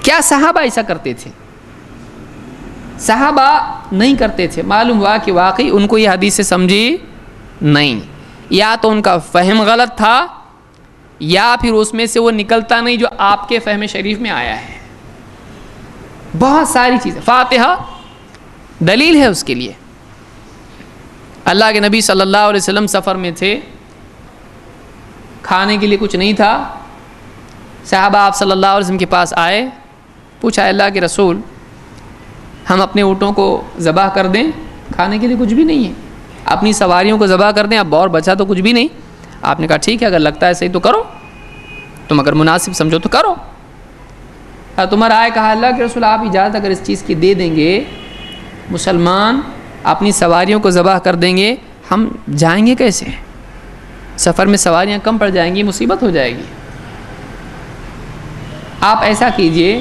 کیا صحابہ ایسا کرتے تھے؟ صحابہ نہیں کرتے تھے. معلوم ہوا کہ واقعی ان کو یہ حدیث سے سمجھی نہیں, یا تو ان کا فہم غلط تھا یا پھر اس میں سے وہ نکلتا نہیں جو آپ کے فہم شریف میں آیا ہے. بہت ساری چیزیں, فاتحہ دلیل ہے اس کے لیے. اللہ کے نبی صلی اللہ علیہ وسلم سفر میں تھے, کھانے کے لیے کچھ نہیں تھا. صحابہ آپ صلی اللہ علیہ وسلم کے پاس آئے, پوچھا اللہ کے رسول ہم اپنے اونٹوں کو ذبح کر دیں, کھانے کے لیے کچھ بھی نہیں ہے, اپنی سواریوں کو ذبح کر دیں, اب اور بچا تو کچھ بھی نہیں. آپ نے کہا ٹھیک ہے, اگر لگتا ہے صحیح تو کرو, تم اگر مناسب سمجھو تو کرو. عمر آئے, کہا اللہ کے رسول آپ اجازت اگر اس چیز کی دے دیں گے, مسلمان اپنی سواریوں کو ذبح کر دیں گے, ہم جائیں گے کیسے؟ سفر میں سواریاں کم پڑ جائیں گی, مصیبت ہو جائے گی. آپ ایسا کیجئے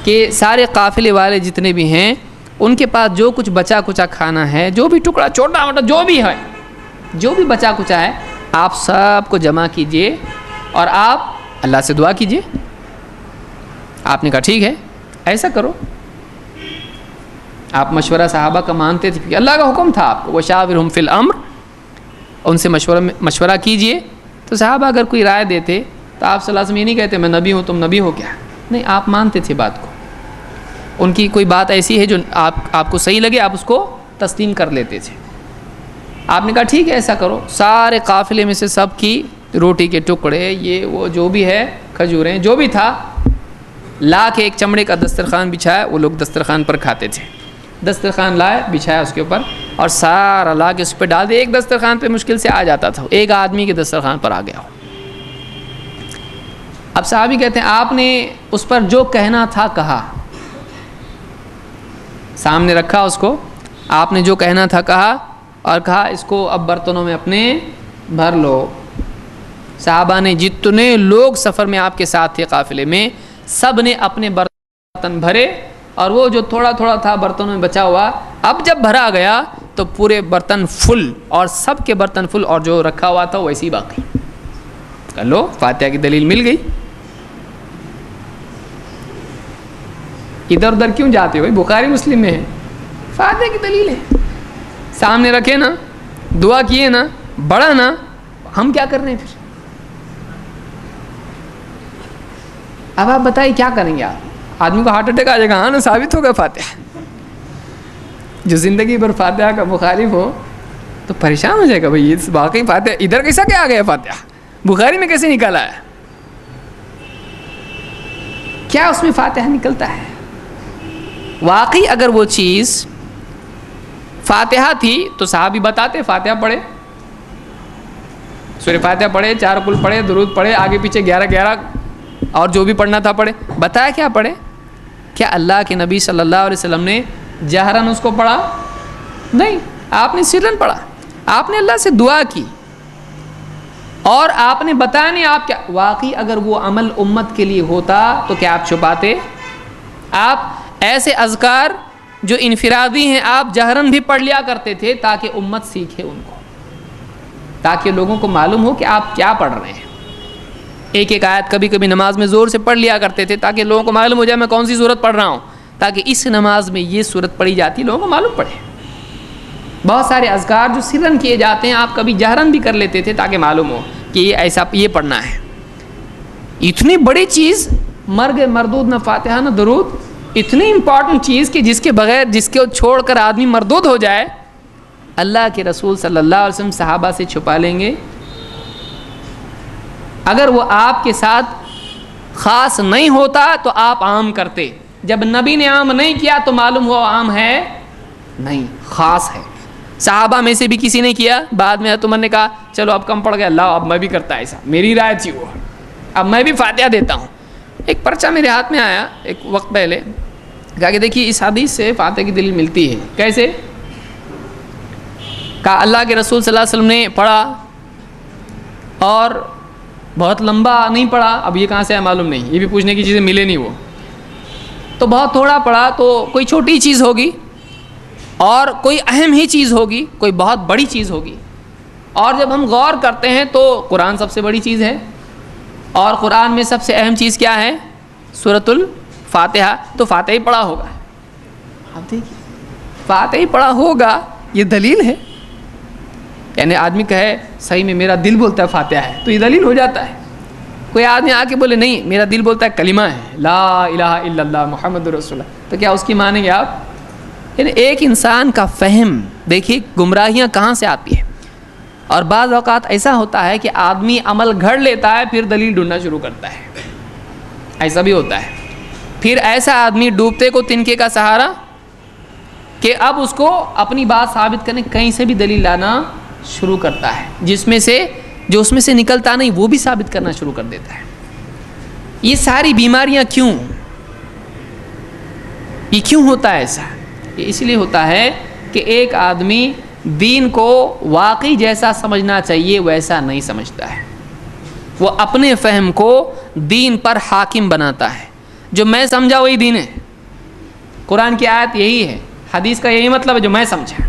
کہ سارے قافلے والے جتنے بھی ہیں ان کے پاس جو کچھ بچا کچا کھانا ہے, جو بھی ٹکڑا چھوٹا موٹا جو بھی ہے, جو بھی بچا کچا ہے, آپ سب کو جمع کیجئے اور آپ اللہ سے دعا کیجئے. آپ نے کہا ٹھیک ہے ایسا کرو. آپ مشورہ صحابہ کا مانتے تھے, اللہ کا حکم تھا آپ کو وشاورہم فی الامر, ان سے مشورہ کیجئے. تو صحابہ اگر کوئی رائے دیتے تو آپ صلی اللہ علیہ وسلم یہ نہیں کہتے میں نبی ہوں تم نبی ہو کیا, نہیں, آپ مانتے تھے بات کو. ان کی کوئی بات ایسی ہے جو آپ کو صحیح لگے, آپ اس کو تسلیم کر لیتے تھے. آپ نے کہا ٹھیک ہے ایسا کرو. سارے قافلے میں سے سب کی روٹی کے ٹکڑے, یہ وہ جو بھی ہے, کھجوریں جو بھی تھا, لا کے ایک چمڑے کا دسترخوان بچھایا. وہ لوگ دسترخوان پر کھاتے تھے. دسترخوان لائے, بچھایا اس کے اوپر اور سارا لا کے اس پہ ڈال دیا. ایک دسترخوان پہ مشکل سے آ جاتا تھا, ایک آدمی کے دسترخوان پر آ گیا ہو. اب صحابی کہتے ہیں آپ نے اس پر جو کہنا تھا کہا, سامنے رکھا اس کو, آپ نے جو کہنا تھا کہا اور کہا اس کو اب برتنوں میں اپنے بھر لو. صحابہ نے جتنے لوگ سفر میں آپ کے ساتھ تھے قافلے میں, سب نے اپنے برتن بھرے, اور وہ جو تھوڑا تھوڑا تھا برتنوں میں بچا ہوا, اب جب بھرا گیا تو پورے برتن فل, اور سب کے برتن فل, اور جو رکھا ہوا تھا ویسے ہی باقی. کر لو, فاتحہ کی دلیل مل گئی. ادھر ادھر کیوں جاتے ہو, بخاری مسلم میں ہے, فاتحہ کی دلیل ہے. سامنے رکھے نا, دعا کیے نا, بڑھا نا, ہم کیا کر رہے ہیں پھر؟ اب آپ بتائیے کیا کریں گے آپ؟ آدمی کو ہارٹ اٹیک آ جائے گا. ہاں نا, ثابت ہوگا فاتحہ. جو زندگی بھر فاتحہ کا مخالف ہو تو پریشان ہو جائے گا, بھائی یہ واقعی فاتحہ ادھر کیسا کیا آ گیا, فاتحہ بخاری میں کیسے نکالا ہے, کیا اس میں فاتحہ نکلتا ہے؟ واقعی اگر وہ چیز فاتحہ تھی تو صحابی بتاتے فاتحہ پڑھے, سورہ فاتحہ پڑھے, 4 کل پڑھے, درود پڑھے, آگے پیچھے 11 اور جو بھی پڑھنا تھا پڑھے. بتایا کیا پڑھے؟ کیا اللہ کے نبی صلی اللہ علیہ وسلم نے جہرن اس کو پڑھا؟ نہیں, آپ نے سرن پڑھا. آپ نے اللہ سے دعا کی اور آپ نے بتایا نہیں. آپ کیا واقعی اگر وہ عمل امت کے لیے ہوتا تو کیا آپ چھپاتے؟ آپ ایسے اذکار جو انفرادی ہیں آپ جہرن بھی پڑھ لیا کرتے تھے تاکہ امت سیکھے ان کو, تاکہ لوگوں کو معلوم ہو کہ آپ کیا پڑھ رہے ہیں. ایک ایک آیت کبھی کبھی نماز میں زور سے پڑھ لیا کرتے تھے تاکہ لوگوں کو معلوم ہو جائے میں کون سی سورت پڑھ رہا ہوں, تاکہ اس نماز میں یہ سورت پڑھی جاتی, لوگوں کو معلوم پڑے. بہت سارے اذکار جو سرن کیے جاتے ہیں آپ کبھی جہرن بھی کر لیتے تھے تاکہ معلوم ہو کہ یہ ایسا یہ پڑھنا ہے. اتنی بڑی چیز, مرگ مردود نہ فاتحہ نہ درود, اتنی امپورٹنٹ چیز کہ جس کے بغیر, جس کو چھوڑ کر آدمی مردود ہو جائے, اللہ کے رسول صلی اللہ علیہ وسلم صحابہ سے چھپا لیں گے. اگر وہ آپ کے ساتھ خاص نہیں ہوتا تو آپ عام کرتے. جب نبی نے عام نہیں کیا تو معلوم ہوا عام ہے نہیں, خاص ہے. صحابہ میں سے بھی کسی نے کیا. بعد میں حضرت عمر نے کہا چلو اب کم پڑ گیا, اللہ اب میں بھی کرتا ایسا, میری رائے تھی وہ, اب میں بھی فاتحہ دیتا ہوں. ایک پرچہ میرے ہاتھ میں آیا ایک وقت پہلے, کہا کہ دیکھیے اس حدیث سے فاتحہ کی دلیل ملتی ہے. کیسے؟ کہا اللہ کے رسول صلی اللہ علیہ وسلم نے پڑھا اور بہت لمبا نہیں پڑھا. اب یہ کہاں سے ہے معلوم نہیں, یہ بھی پوچھنے کی چیزیں ملے نہیں. وہ تو بہت تھوڑا پڑھا, تو کوئی چھوٹی چیز ہوگی اور کوئی اہم ہی چیز ہوگی, کوئی بہت بڑی چیز ہوگی. اور جب ہم غور کرتے ہیں تو قرآن سب سے بڑی چیز ہے, اور قرآن میں سب سے اہم چیز کیا ہے؟ سورۃ فاتحہ تو فاتحہ ہی پڑھا ہوگا. آپ دیکھیے فاتحہ ہی پڑھا ہوگا یہ دلیل ہے. یعنی آدمی کہے صحیح میں میرا دل بولتا ہے فاتحہ ہے تو یہ دلیل ہو جاتا ہے. کوئی آدمی آ کے بولے نہیں میرا دل بولتا ہے کلمہ ہے لا الہ الا اللہ محمد رسول اللہ, تو کیا اس کی مانیں گے آپ؟ یعنی ایک انسان کا فہم دیکھیے گمراہیاں کہاں سے آتی ہیں. اور بعض اوقات ایسا ہوتا ہے کہ آدمی عمل گھڑ لیتا ہے پھر دلیل ڈھونڈنا شروع کرتا ہے, ایسا بھی ہوتا ہے. پھر ایسا آدمی ڈوبتے کو تنکے کا سہارا کہ اب اس کو اپنی بات ثابت کرنے کہیں سے بھی دلیل لانا شروع کرتا ہے, جس میں سے جو اس میں سے نکلتا نہیں وہ بھی ثابت کرنا شروع کر دیتا ہے. یہ ساری بیماریاں کیوں؟ یہ کیوں ہوتا ہے ایسا؟ یہ اس لیے ہوتا ہے کہ ایک آدمی دین کو واقعی جیسا سمجھنا چاہیے ویسا نہیں سمجھتا ہے. وہ اپنے فہم کو دین پر حاکم بناتا ہے. جو میں سمجھا وہی دین ہے. قرآن کی آیت یہی ہے, حدیث کا یہی مطلب ہے جو میں سمجھا.